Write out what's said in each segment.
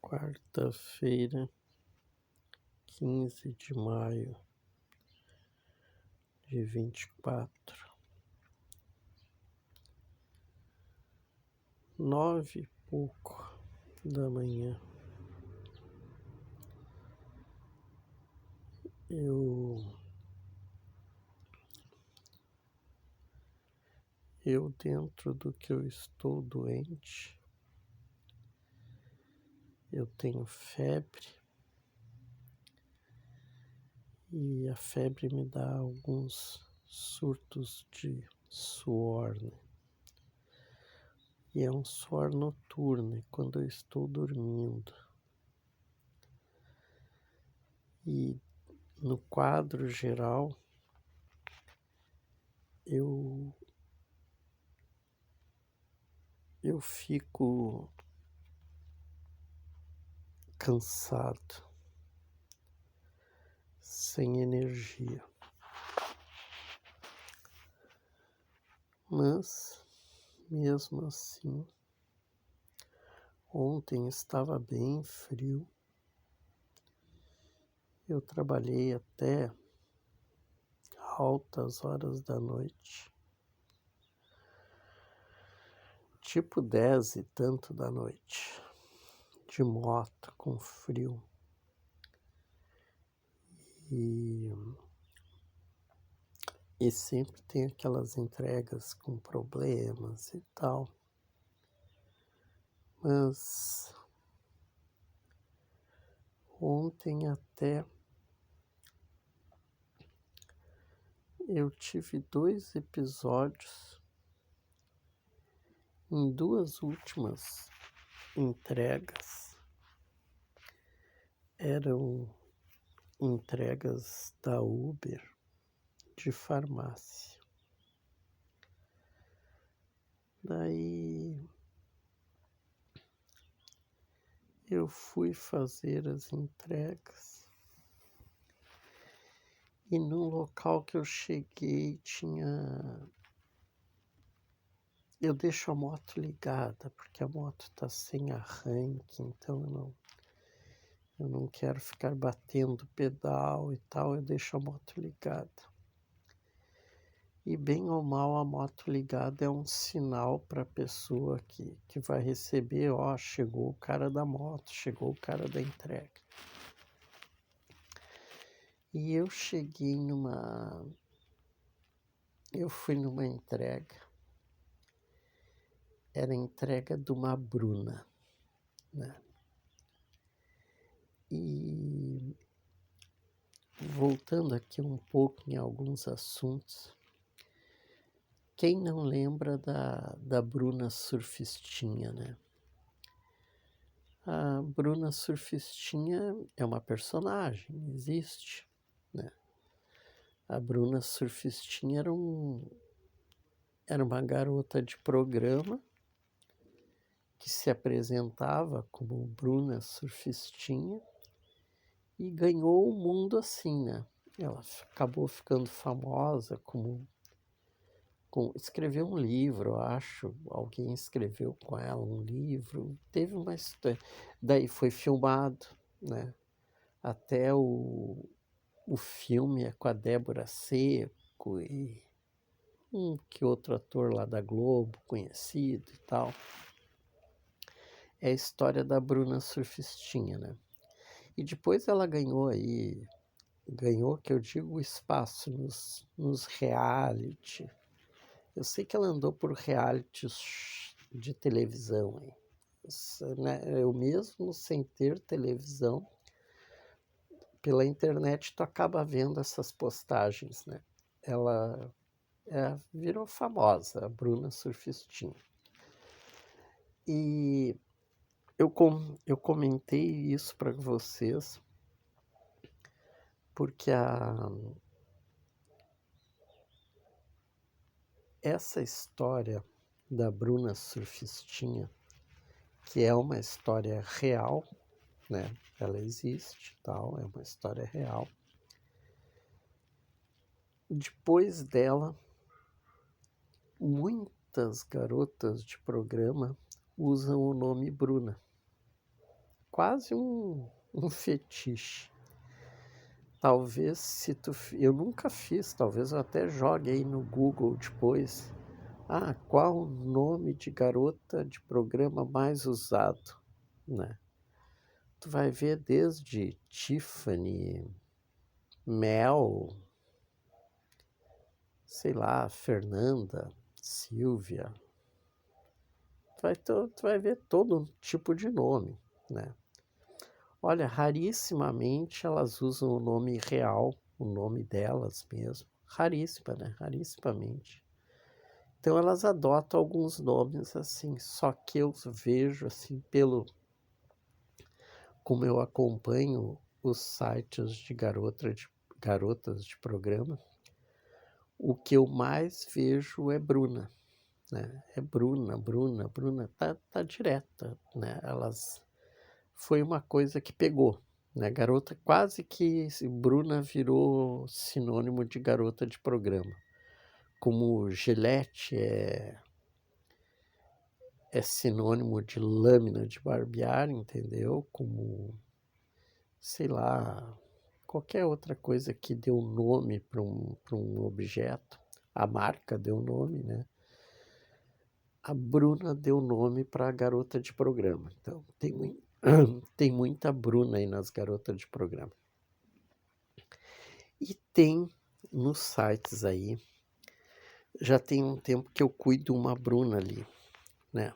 Quarta-feira, 15 de maio de 24, 9h pouco da manhã. Eu dentro do que eu estou doente, eu tenho febre e a febre me dá alguns surtos de suor, né? E é um suor noturno, quando eu estou dormindo. E no quadro geral, eu fico cansado, sem energia. Mas, mesmo assim, ontem estava bem frio. Eu trabalhei até altas horas da noite, tipo 10 e tanto da noite, de moto, com frio. E sempre tem aquelas entregas com problemas e tal. Mas ontem até eu tive 2 episódios em 2 últimas entregas. Eram entregas da Uber de farmácia. Daí eu fui fazer as entregas e no local que eu cheguei eu deixo a moto ligada, porque a moto está sem arranque, então eu não quero ficar batendo pedal e tal, eu deixo a moto ligada. E bem ou mal a moto ligada é um sinal para a pessoa que vai receber, ó, chegou o cara da moto, chegou o cara da entrega. E eu fui numa entrega, era a entrega de uma Bruna, né? E voltando aqui um pouco em alguns assuntos, quem não lembra da Bruna Surfistinha, né? A Bruna Surfistinha é uma personagem, existe, né? A Bruna Surfistinha era uma garota de programa que se apresentava como Bruna Surfistinha e ganhou o mundo assim, né? Ela acabou ficando famosa escreveu um livro, eu acho, alguém escreveu com ela um livro, teve uma história, daí foi filmado, né? Até o filme é com a Débora Seco e um que outro ator lá da Globo, conhecido e tal. É a história da Bruna Surfistinha, né? E depois ela ganhou, que eu digo, espaço nos reality. Eu sei que ela andou por realities de televisão, hein? Né? Eu mesmo, sem ter televisão, pela internet tu acaba vendo essas postagens, né? Ela virou famosa, a Bruna Surfistinha. E eu comentei isso para vocês porque essa história da Bruna Surfistinha, que é uma história real, né? Ela existe, tal, é uma história real. Depois dela, muitas garotas de programa usam o nome Bruna quase um fetiche. Talvez se tu... Eu nunca fiz, talvez eu até jogue aí no Google depois. Qual o nome de garota de programa mais usado, né? Tu vai ver desde Tiffany, Mel, sei lá, Fernanda, Silvia. Tu vai ver todo tipo de nome, né? Olha, rarissimamente elas usam o nome real, o nome delas mesmo. Raríssima, né? Rarissimamente. Então elas adotam alguns nomes assim, só que eu vejo assim como eu acompanho os sites de garotas de programa, o que eu mais vejo é Bruna, né? É Bruna, tá direta, né? Foi uma coisa que pegou, né? Garota, quase que Bruna virou sinônimo de garota de programa. Como Gillette é sinônimo de lâmina de barbear, entendeu? Como, sei lá, qualquer outra coisa que deu nome para um objeto. A marca deu nome, né? A Bruna deu nome para a garota de programa. Então, tem muita Bruna aí nas garotas de programa. E tem nos sites aí, já tem um tempo que eu cuido uma Bruna ali, né?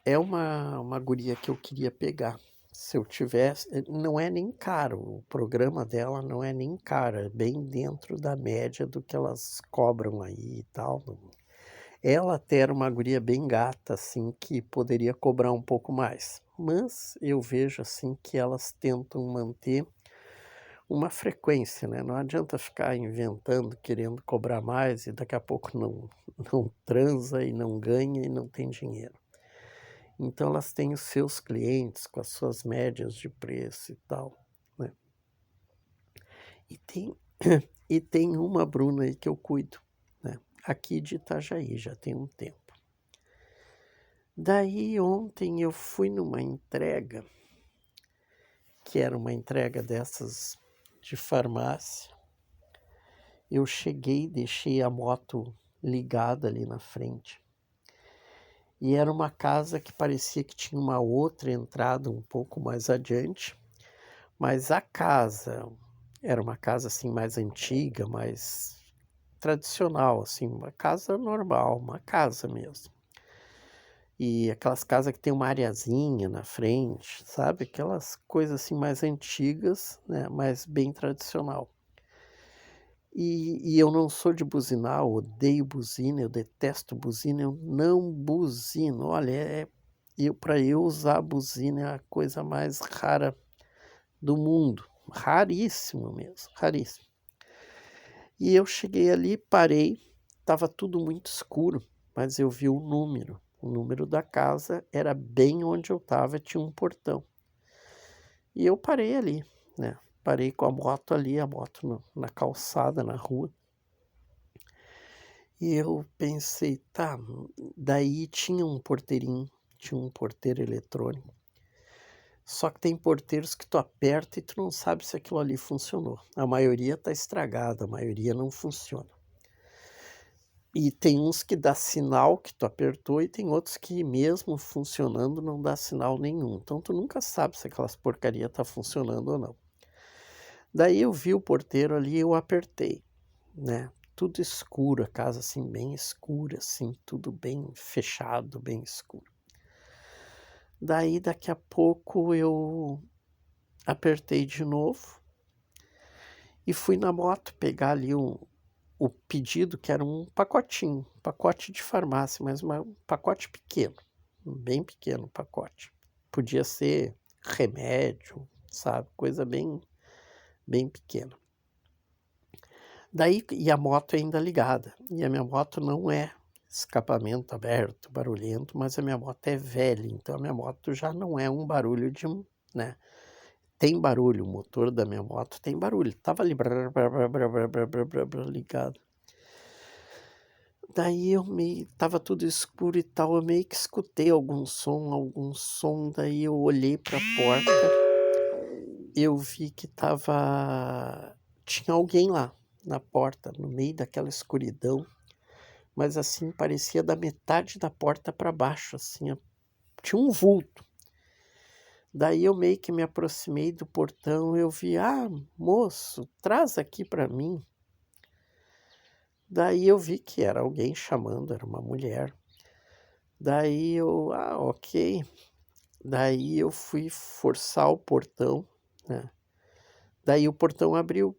É uma guria que eu queria pegar. Se eu tivesse, não é nem caro, o programa dela não é nem caro, é bem dentro da média do que elas cobram aí e tal. Ela até era uma guria bem gata, assim, que poderia cobrar um pouco mais. Mas eu vejo, assim, que elas tentam manter uma frequência, né? Não adianta ficar inventando, querendo cobrar mais e daqui a pouco não transa e não ganha e não tem dinheiro. Então elas têm os seus clientes com as suas médias de preço e tal, né? E tem uma Bruna aí que eu cuido, né? Aqui de Itajaí, já tem um tempo. Daí ontem eu fui numa entrega, que era uma entrega dessas de farmácia. Eu cheguei, deixei a moto ligada ali na frente. E era uma casa que parecia que tinha uma outra entrada um pouco mais adiante, mas a casa era uma casa assim mais antiga, mais tradicional, assim, uma casa normal, uma casa mesmo. E aquelas casas que tem uma areazinha na frente, sabe? Aquelas coisas assim mais antigas, né? Mas bem tradicional. E eu não sou de buzinar, eu odeio buzina, eu detesto buzina, eu não buzino. Olha, para eu usar buzina é a coisa mais rara do mundo. Raríssimo mesmo, raríssimo. E eu cheguei ali, parei, estava tudo muito escuro, mas eu vi o número. O número da casa era bem onde eu estava, tinha um portão. E eu parei ali, né? Parei com a moto ali, a moto na calçada, na rua. E eu pensei, tá, daí tinha um porteirinho, tinha um porteiro eletrônico. Só que tem porteiros que tu aperta e tu não sabe se aquilo ali funcionou. A maioria tá estragada, a maioria não funciona. E tem uns que dá sinal que tu apertou e tem outros que mesmo funcionando não dá sinal nenhum. Então tu nunca sabe se aquelas porcaria tá funcionando ou não. Daí eu vi o porteiro ali e eu apertei, né? Tudo escuro, a casa assim bem escura, assim, tudo bem fechado, bem escuro. Daí daqui a pouco eu apertei de novo e fui na moto pegar ali o pedido, que era um pacotinho, pacote de farmácia, mas um pacote pequeno, bem pequeno pacote. Podia ser remédio, sabe? Coisa bem pequena. Daí, e a moto ainda ligada. E a minha moto não é escapamento aberto, barulhento, mas a minha moto é velha, então a minha moto já não é um barulho de, né? Tem barulho, o motor da minha moto tem barulho. Tava ali ligado. Daí eu meio estava tudo escuro e tal, eu meio que escutei algum som, daí eu olhei para a porta, eu vi que tinha alguém lá, na porta, no meio daquela escuridão, mas assim, parecia da metade da porta para baixo, assim, tinha um vulto. Daí eu meio que me aproximei do portão, eu vi: "Ah, moço, traz aqui para mim". Daí eu vi que era alguém chamando, era uma mulher. Daí eu: "Ah, ok". Daí eu fui forçar o portão, né, daí o portão abriu,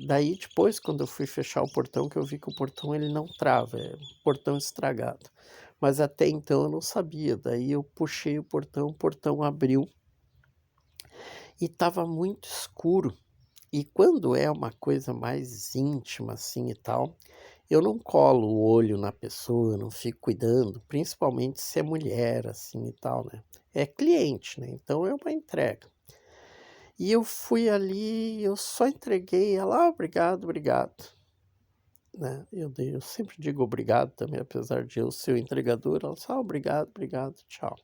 daí depois quando eu fui fechar o portão que eu vi que o portão ele não trava, é um portão estragado. Mas até então eu não sabia, daí eu puxei o portão abriu e estava muito escuro. E quando é uma coisa mais íntima, assim, e tal, eu não colo o olho na pessoa, eu não fico cuidando, principalmente se é mulher, assim, e tal, né. É cliente, né, então é uma entrega. E eu fui ali, eu só entreguei, ela: "Ah, obrigado, obrigado", né. Eu sempre digo obrigado também, apesar de eu ser o entregador, ela só: "Ah, obrigado, obrigado, tchau".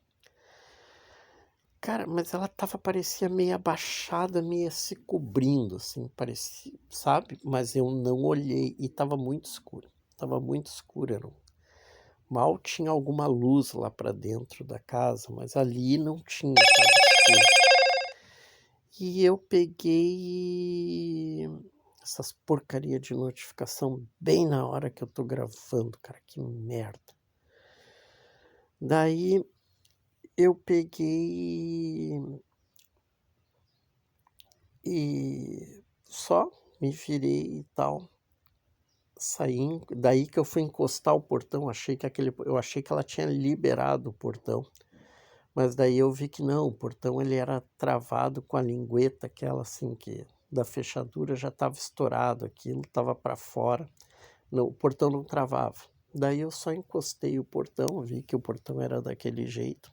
Cara, mas ela parecia meio abaixada, meio se cobrindo, assim, parecia, sabe, mas eu não olhei e estava muito escuro, mal tinha alguma luz lá para dentro da casa, mas ali não tinha, estava escuro. E eu peguei essas porcaria de notificação bem na hora que eu tô gravando, cara, que merda. Daí eu peguei e só me virei e tal, saí, daí que eu fui encostar o portão, eu achei que ela tinha liberado o portão, mas daí eu vi que não, o portão ele era travado com a lingueta aquela assim que da fechadura já estava estourado, aquilo estava para fora, não, o portão não travava. Daí eu só encostei o portão, vi que o portão era daquele jeito.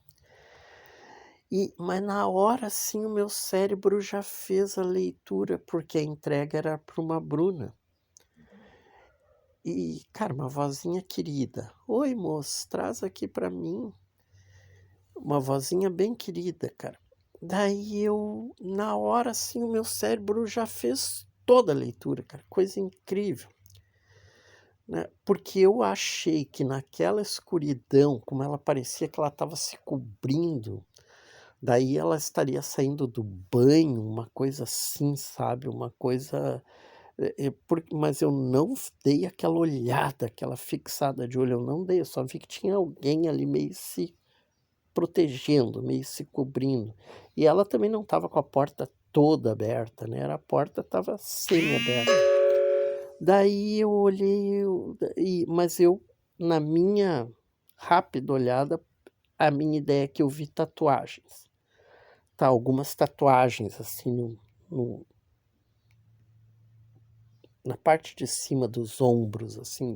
Mas na hora, assim, o meu cérebro já fez a leitura, porque a entrega era para uma Bruna. E, cara, uma vozinha querida: "Oi, moço, traz aqui para mim". Uma vozinha bem querida, cara. Daí na hora, assim, o meu cérebro já fez toda a leitura, cara, coisa incrível, né, porque eu achei que naquela escuridão, como ela parecia que ela estava se cobrindo, daí ela estaria saindo do banho, uma coisa assim, sabe, uma coisa, mas eu não dei aquela olhada, aquela fixada de olho, eu não dei, eu só vi que tinha alguém ali meio se protegendo, meio se cobrindo. E ela também não estava com a porta toda aberta, né, a porta estava semi-aberta. Daí eu olhei, mas na minha rápida olhada, a minha ideia é que eu vi tatuagens. Tá, algumas tatuagens, assim, no na parte de cima dos ombros, assim,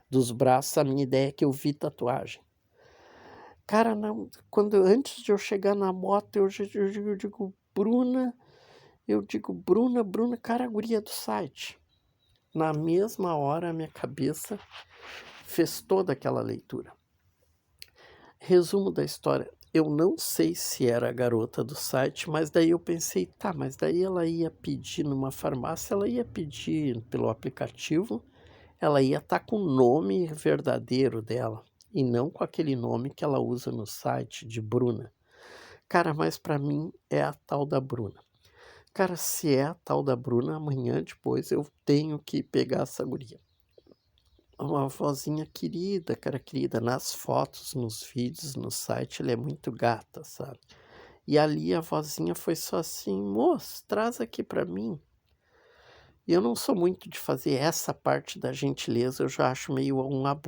dos braços, a minha ideia é que eu vi tatuagem. Cara, não, antes de eu chegar na moto, eu digo: "Bruna", Bruna, cara, a guria do site. Na mesma hora, a minha cabeça fez toda aquela leitura. Resumo da história, eu não sei se era a garota do site, mas daí eu pensei: "Tá, mas daí ela ia pedir numa farmácia, ela ia pedir pelo aplicativo, ela ia estar com o nome verdadeiro dela, e não com aquele nome que ela usa no site de Bruna". Cara, mas pra mim é a tal da Bruna. Cara, se é a tal da Bruna, amanhã depois eu tenho que pegar essa guria. Uma vozinha querida, cara, querida. Nas fotos, nos vídeos, no site, ela é muito gata, sabe. E ali a vozinha foi só assim: "Moço, traz aqui pra mim". E eu não sou muito de fazer essa parte da gentileza, eu já acho meio um abuso.